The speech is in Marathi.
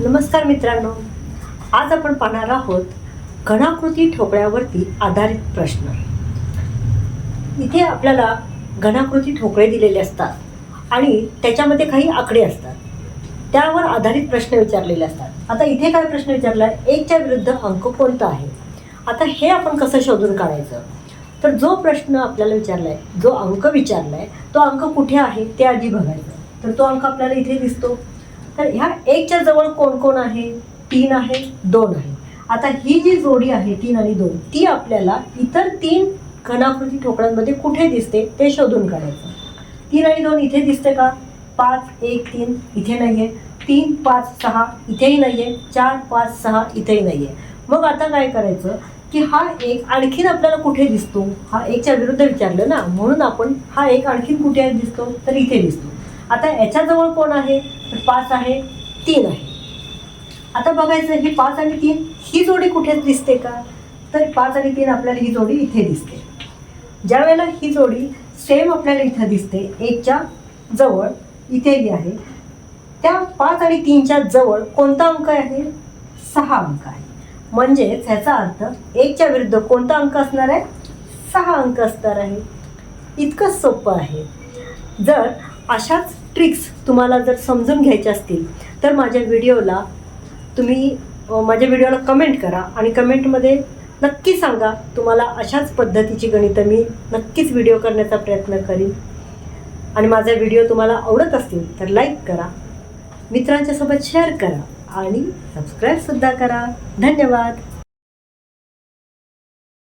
नमस्कार मित्रांनो, आज आपण पाहणार आहोत घनाकृती ठोकळ्यावरती आधारित प्रश्न। इथे आपल्याला घनाकृती ठोकळे दिलेले असतात आणि त्याच्यामध्ये काही आकडे असतात, त्यावर आधारित प्रश्न विचारलेले असतात। आता इथे काय प्रश्न विचारलाय, 1 च्या विरुद्ध अंक कोणता आहे। आता हे आपण कसं शोधून काढायचं, तर जो प्रश्न आपल्याला विचारलाय, जो अंक विचारलाय, तो अंक कुठे आहे ते आधी बघायचं। तर तो अंक आपल्याला इथे दिसतो। तर ह्या 1 च्या जवळ कोण कोण आहे, 3 आहे, 2 आहे। आता ही जी जोडी आहे 3 आणि 2, ती आपल्याला इतर 3 घनाकृती ठोकळ्यांमध्ये कुठे दिसते ते शोधून काढायचं। 3 आणि 2 इथे दिसते का, 5 1 3 इथे नाहीये, 3 5 6 इथेही नाहीये, 4 5 6 इथेही नाहीये। मग आता काय करायचं की हा एक आणखीन आपल्याला कुठे दिसतो, हा 1 च्या विरुद्ध विचारलं ना, म्हणून आपण हा एक आणखीन कुठे दिसतो, तर इथे दिसतो। आता याच्याजवळ कोण आहे, तर 5 आहे, 3 आहे। आता बघायचं ही 5 आणि 3 ही जोडी कुठे दिसते का, तर 5 आणि 3 आपल्याला ही जोडी इथे दिसते। ज्या वेळेला ही जोडी सेम आपल्याला इथे दिसते, 1 च्या जवळ इथेही आहे, त्या 5 आणि 3 च्या जवळ कोणता अंक आहे, 6 अंक आहे। म्हणजेच ह्याचा अर्थ 1 च्या विरुद्ध कोणता अंक असणार आहे, 6 अंक असणार आहे। इतकंच सोपं आहे। जर अशाच ट्रिक्स तुम्हाला जर समजून घ्यायच्या असतील तर माझ्या व्हिडिओला कमेंट करा आणि कमेंटमध्ये नक्की सांगा, तुम्हाला अशाच पद्धतीची गणितं मी नक्कीच व्हिडिओ करण्याचा प्रयत्न करीन। आणि माझा व्हिडिओ तुम्हाला आवडत असतील तर लाईक करा, मित्रांच्या सोबत शेअर करा आणि सबस्क्राईबसुद्धा करा। धन्यवाद।